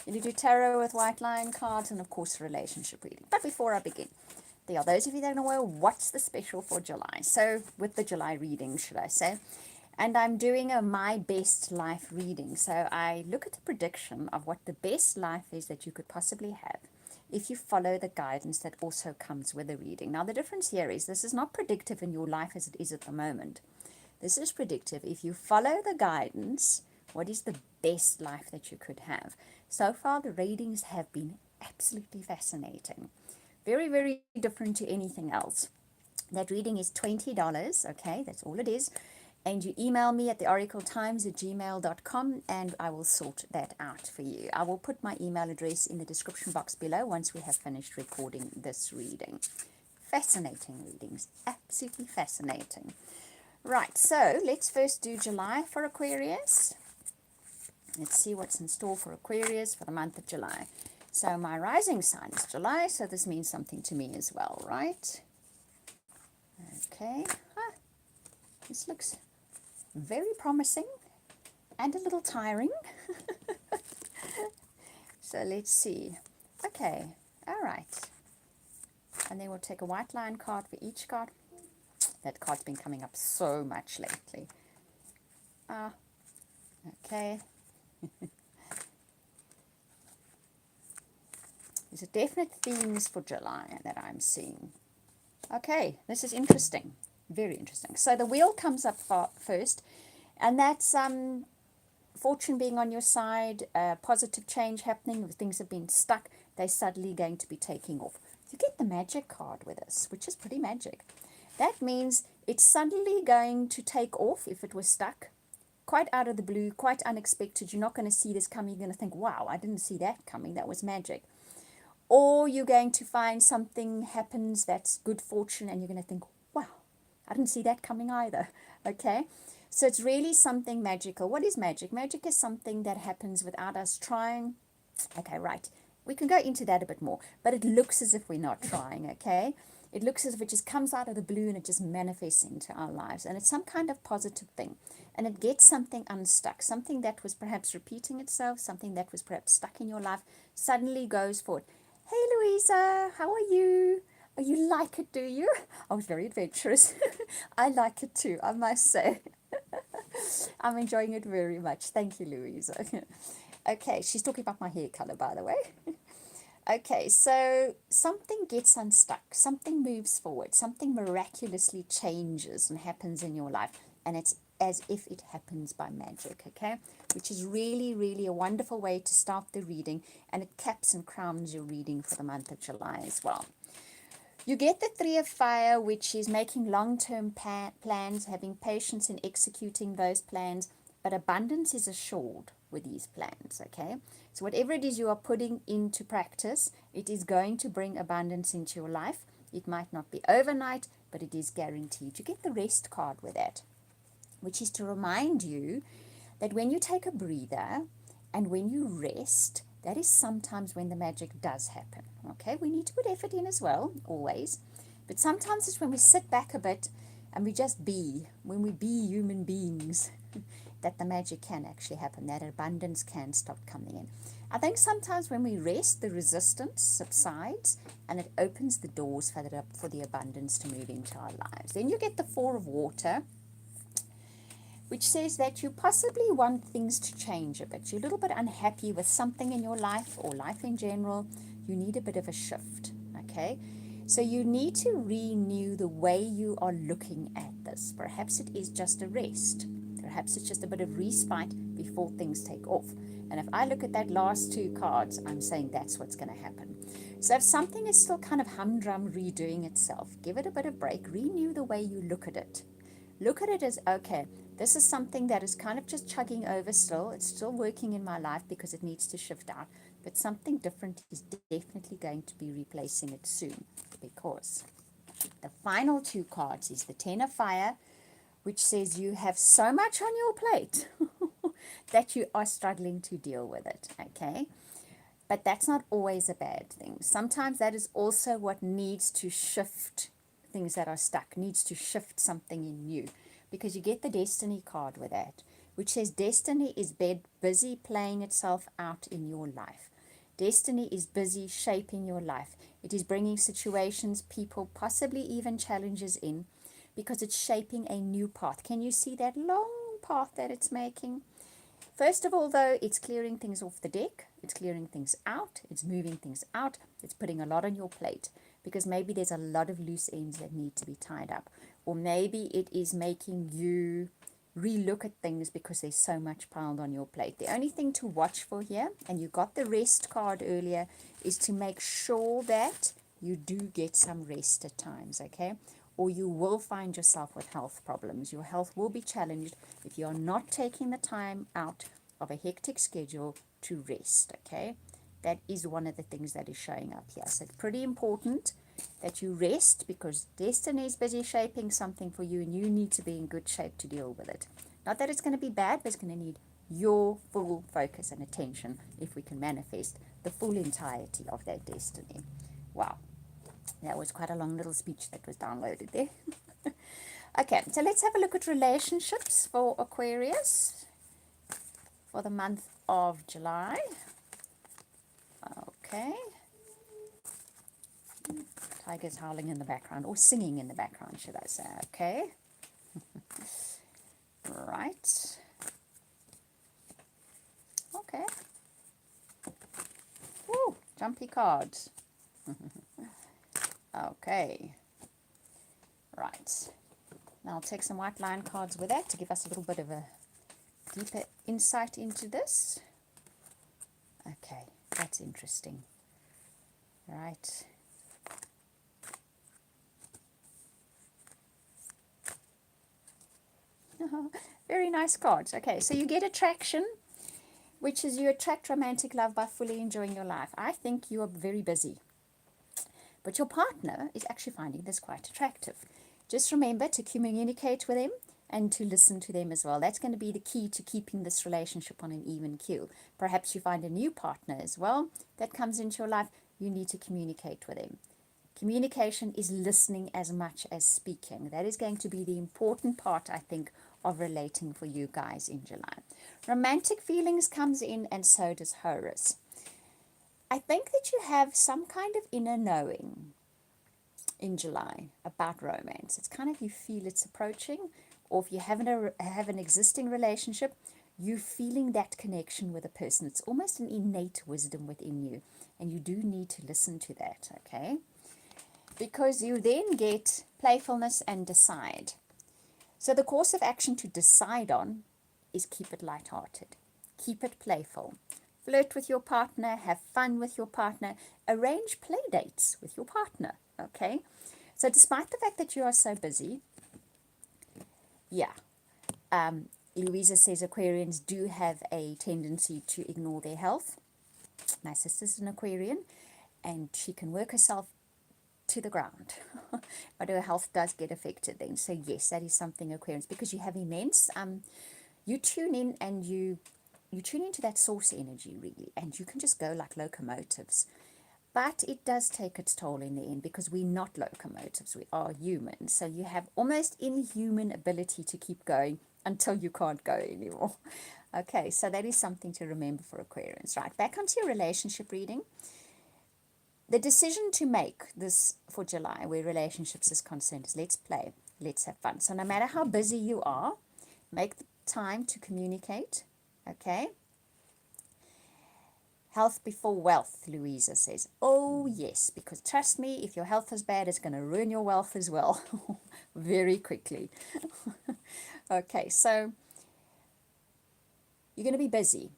You do tarot with white lion cards and, of course, relationship reading. But before I begin, there are those of you that don't know what's the special for July. So with the July reading, should I say, and I'm doing a My Best Life reading. So I look at the prediction of what the best life is that you could possibly have if you follow the guidance that also comes with the reading. Now, the difference here is this is not predictive in your life as it is at the moment. This is predictive. If you follow the guidance, what is the best life that you could have? So far, the readings have been absolutely fascinating. Very, very different to anything else. That reading is $20, okay? That's all it is. And you email me at theoracletimes@gmail.com and I will sort that out for you. I will put my email address in the description box below once we have finished recording this reading. Fascinating readings, absolutely fascinating. Right, so let's first do July for Aquarius. Let's see what's in store for Aquarius for the month of July. So my rising sign is July, so this means something to me as well, right? Okay, this looks very promising and a little tiring. So let's see. Okay, all right. And then we'll take a white line card for each card. That card's been coming up so much lately. Okay. There's a definite themes for July that I'm seeing. Okay, this is interesting. Very interesting. So the wheel comes up first, and that's fortune being on your side, positive change happening. If things have been stuck, they're suddenly going to be taking off. You get the magic card with us, which is pretty magic. That means it's suddenly going to take off if it was stuck, quite out of the blue, quite unexpected. You're not going to see this coming. You're going to think, wow, I didn't see that coming. That was magic. Or you're going to find something happens that's good fortune and you're going to think, wow, I didn't see that coming either. Okay? So it's really something magical. What is magic? Magic is something that happens without us trying. Okay, right. We can go into that a bit more, but it looks as if we're not trying, okay? It looks as if it just comes out of the blue and it just manifests into our lives. And it's some kind of positive thing. And it gets something unstuck, something that was perhaps repeating itself, something that was perhaps stuck in your life, suddenly goes forward. Hey, Louisa, how are you? Oh, you like it, do you? I was very adventurous. I like it too, I must say. I'm enjoying it very much. Thank you, Louisa. Okay, she's talking about my hair color, by the way. Okay, so something gets unstuck, something moves forward, something miraculously changes and happens in your life, and it's as if it happens by magic, okay? Which is really, really a wonderful way to start the reading, and it caps and crowns your reading for the month of July as well. You get the Three of Fire, which is making long-term plans, having patience in executing those plans, but abundance is assured with these plans, okay? So whatever it is you are putting into practice, it is going to bring abundance into your life. It might not be overnight, but it is guaranteed. You get the Rest card with that, which is to remind you that when you take a breather and when you rest, that is sometimes when the magic does happen, okay? We need to put effort in as well, always. But sometimes it's when we sit back a bit and we just be, when we be human beings, that the magic can actually happen, that abundance can start coming in. I think sometimes when we rest, the resistance subsides and it opens the doors for the abundance to move into our lives. Then you get the Four of Water, which says that you possibly want things to change a bit. You're a little bit unhappy with something in your life or life in general. You need a bit of a shift, okay? So you need to renew the way you are looking at this. Perhaps it is just a rest. Perhaps it's just a bit of respite before things take off. And if I look at that last two cards, I'm saying that's what's going to happen. So if something is still kind of humdrum redoing itself, give it a bit of break. Renew the way you look at it. Look at it as, okay, this is something that is kind of just chugging over still. It's still working in my life because it needs to shift out. But something different is definitely going to be replacing it soon, because the final two cards is the Ten of Fire, which says you have so much on your plate that you are struggling to deal with it, okay? But that's not always a bad thing. Sometimes that is also what needs to shift things that are stuck, needs to shift something in you, because you get the Destiny card with that. which says destiny is busy playing itself out in your life. Destiny is busy shaping your life. It is bringing situations, people, possibly even challenges in, because it's shaping a new path. Can you see that long path that it's making? First of all, though, it's clearing things off the deck. It's clearing things out. It's moving things out. It's putting a lot on your plate, because maybe there's a lot of loose ends that need to be tied up. Or maybe it is making you relook at things because there's so much piled on your plate. The only thing to watch for here, and you got the rest card earlier, is to make sure that you do get some rest at times, okay? Or you will find yourself with health problems. Your health will be challenged if you're not taking the time out of a hectic schedule to rest, okay? That is one of the things that is showing up here. So it's pretty important that you rest, because destiny is busy shaping something for you and you need to be in good shape to deal with it. Not that it's going to be bad, but it's going to need your full focus and attention if we can manifest the full entirety of that destiny. Wow, that was quite a long little speech that was downloaded there. Okay, so let's have a look at relationships for Aquarius for the month of July. Okay. Tigers howling in the background, or singing in the background, should I say. Okay. Right. Okay. Woo, jumpy cards. Okay. Right. Now I'll take some white line cards with that to give us a little bit of a deeper insight into this. Okay, that's interesting. Right. Very nice cards. Okay, so you get attraction, which is you attract romantic love by fully enjoying your life. I think you are very busy, but your partner is actually finding this quite attractive. Just remember to communicate with them and to listen to them as well. That's going to be the key to keeping this relationship on an even keel. Perhaps you find a new partner as well that comes into your life. You need to communicate with them. Communication is listening as much as speaking. That is going to be the important part, I think, of relating for you guys in July. Romantic feelings comes in, and so does Horus. I think that you have some kind of inner knowing in July about romance. It's kind of, you feel it's approaching, or if you have an existing relationship, you feeling that connection with a person. It's almost an innate wisdom within you, and you do need to listen to that, okay? Because you then get playfulness and decide. So the course of action to decide on is keep it lighthearted, keep it playful. Flirt with your partner, have fun with your partner, arrange play dates with your partner, okay? So despite the fact that you are so busy, Louisa says Aquarians do have a tendency to ignore their health. My sister's an Aquarian, and she can work herself to the ground, but her health does get affected then. So yes, that is something, Aquarians, because you have immense, you tune in and you tune into that source energy really, and you can just go like locomotives. But it does take its toll in the end, because we're not locomotives, we are humans. So you have almost inhuman ability to keep going until you can't go anymore. Okay, so that is something to remember for Aquarians. Right, back onto your relationship reading. The decision to make this for July, where relationships is concerned, is let's play, let's have fun. So no matter how busy you are, make the time to communicate, okay? Health before wealth, Louisa says. Oh, yes, because trust me, if your health is bad, it's going to ruin your wealth as well very quickly. Okay, so you're going to be busy.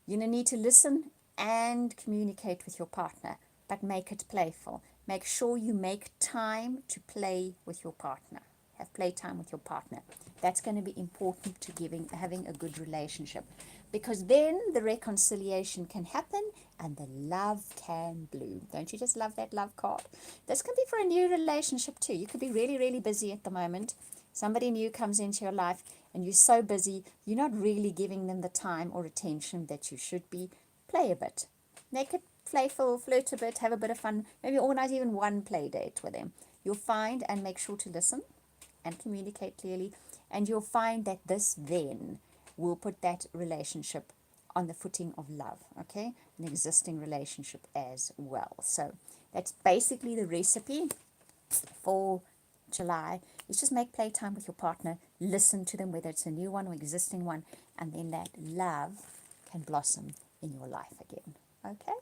You're going to need to listen and communicate with your partner, but make it playful. Make sure you make time to play with your partner. Have playtime with your partner. That's going to be important to having a good relationship, because then the reconciliation can happen and the love can bloom. Don't you just love that love card? This can be for a new relationship too. You could be really, really busy at the moment. Somebody new comes into your life and you're so busy, you're not really giving them the time or attention that you should be. Play a bit. Make it playful, flirt a bit, have a bit of fun. Maybe organize even one play date with them. You'll find, and make sure to listen and communicate clearly, and you'll find that this then will put that relationship on the footing of love, okay? An existing relationship as well. So that's basically the recipe for July. Is just make playtime with your partner, listen to them, whether it's a new one or existing one, and then that love can blossom in your life again. Okay?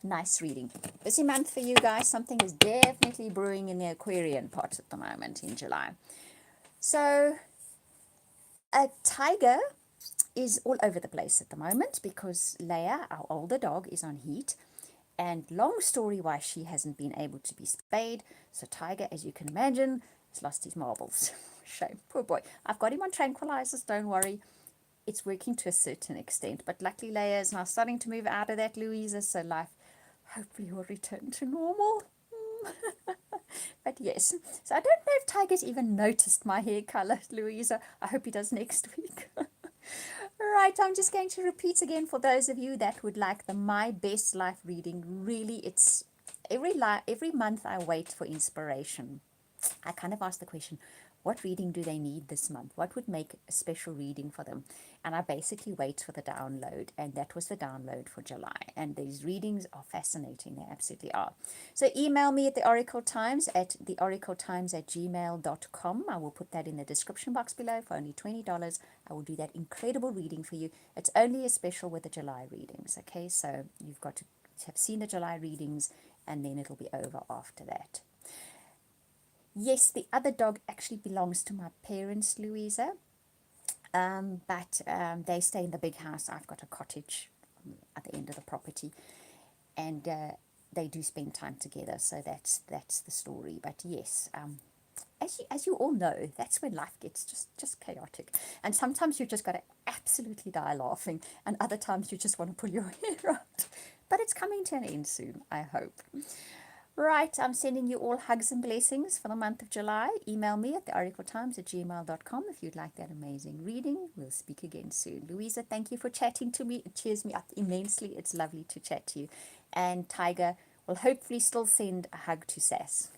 Nice reading. Busy month for you guys. Something is definitely brewing in the Aquarian pot at the moment in July. So a tiger is all over the place at the moment because Leia, our older dog, is on heat. And long story why she hasn't been able to be spayed. So Tiger, as you can imagine, has lost his marbles. Shame, poor boy. I've got him on tranquilizers, don't worry. It's working to a certain extent. But luckily Leia is now starting to move out of that, Louisa, so life hopefully will return to normal. But yes, so I don't know if Tiger's even noticed my hair color, Louisa. I hope he does next week. Right, I'm just going to repeat again for those of you that would like the My Best Life reading. Really, it's every month I wait for inspiration. I kind of ask the question, what reading do they need this month? What would make a special reading for them? And I basically wait for the download, and that was the download for July. And these readings are fascinating. They absolutely are. So email me at theoracletimes@gmail.com. I will put that in the description box below for only $20. I will do that incredible reading for you. It's only a special with the July readings, okay? So you've got to have seen the July readings, and then it'll be over after that. Yes, the other dog actually belongs to my parents, Louisa, but they stay in the big house. I've got a cottage at the end of the property, and they do spend time together, so that's the story. But yes, as you all know, that's when life gets just chaotic, and sometimes you just got to absolutely die laughing, and other times you just want to pull your hair out. But it's coming to an end soon, I hope. Right, I'm sending you all hugs and blessings for the month of July. Email me at theoracletimes@gmail.com if you'd like that amazing reading. We'll speak again soon. Louisa, thank you for chatting to me. It cheers me up immensely. It's lovely to chat to you. And Tiger will hopefully still send a hug to Sass.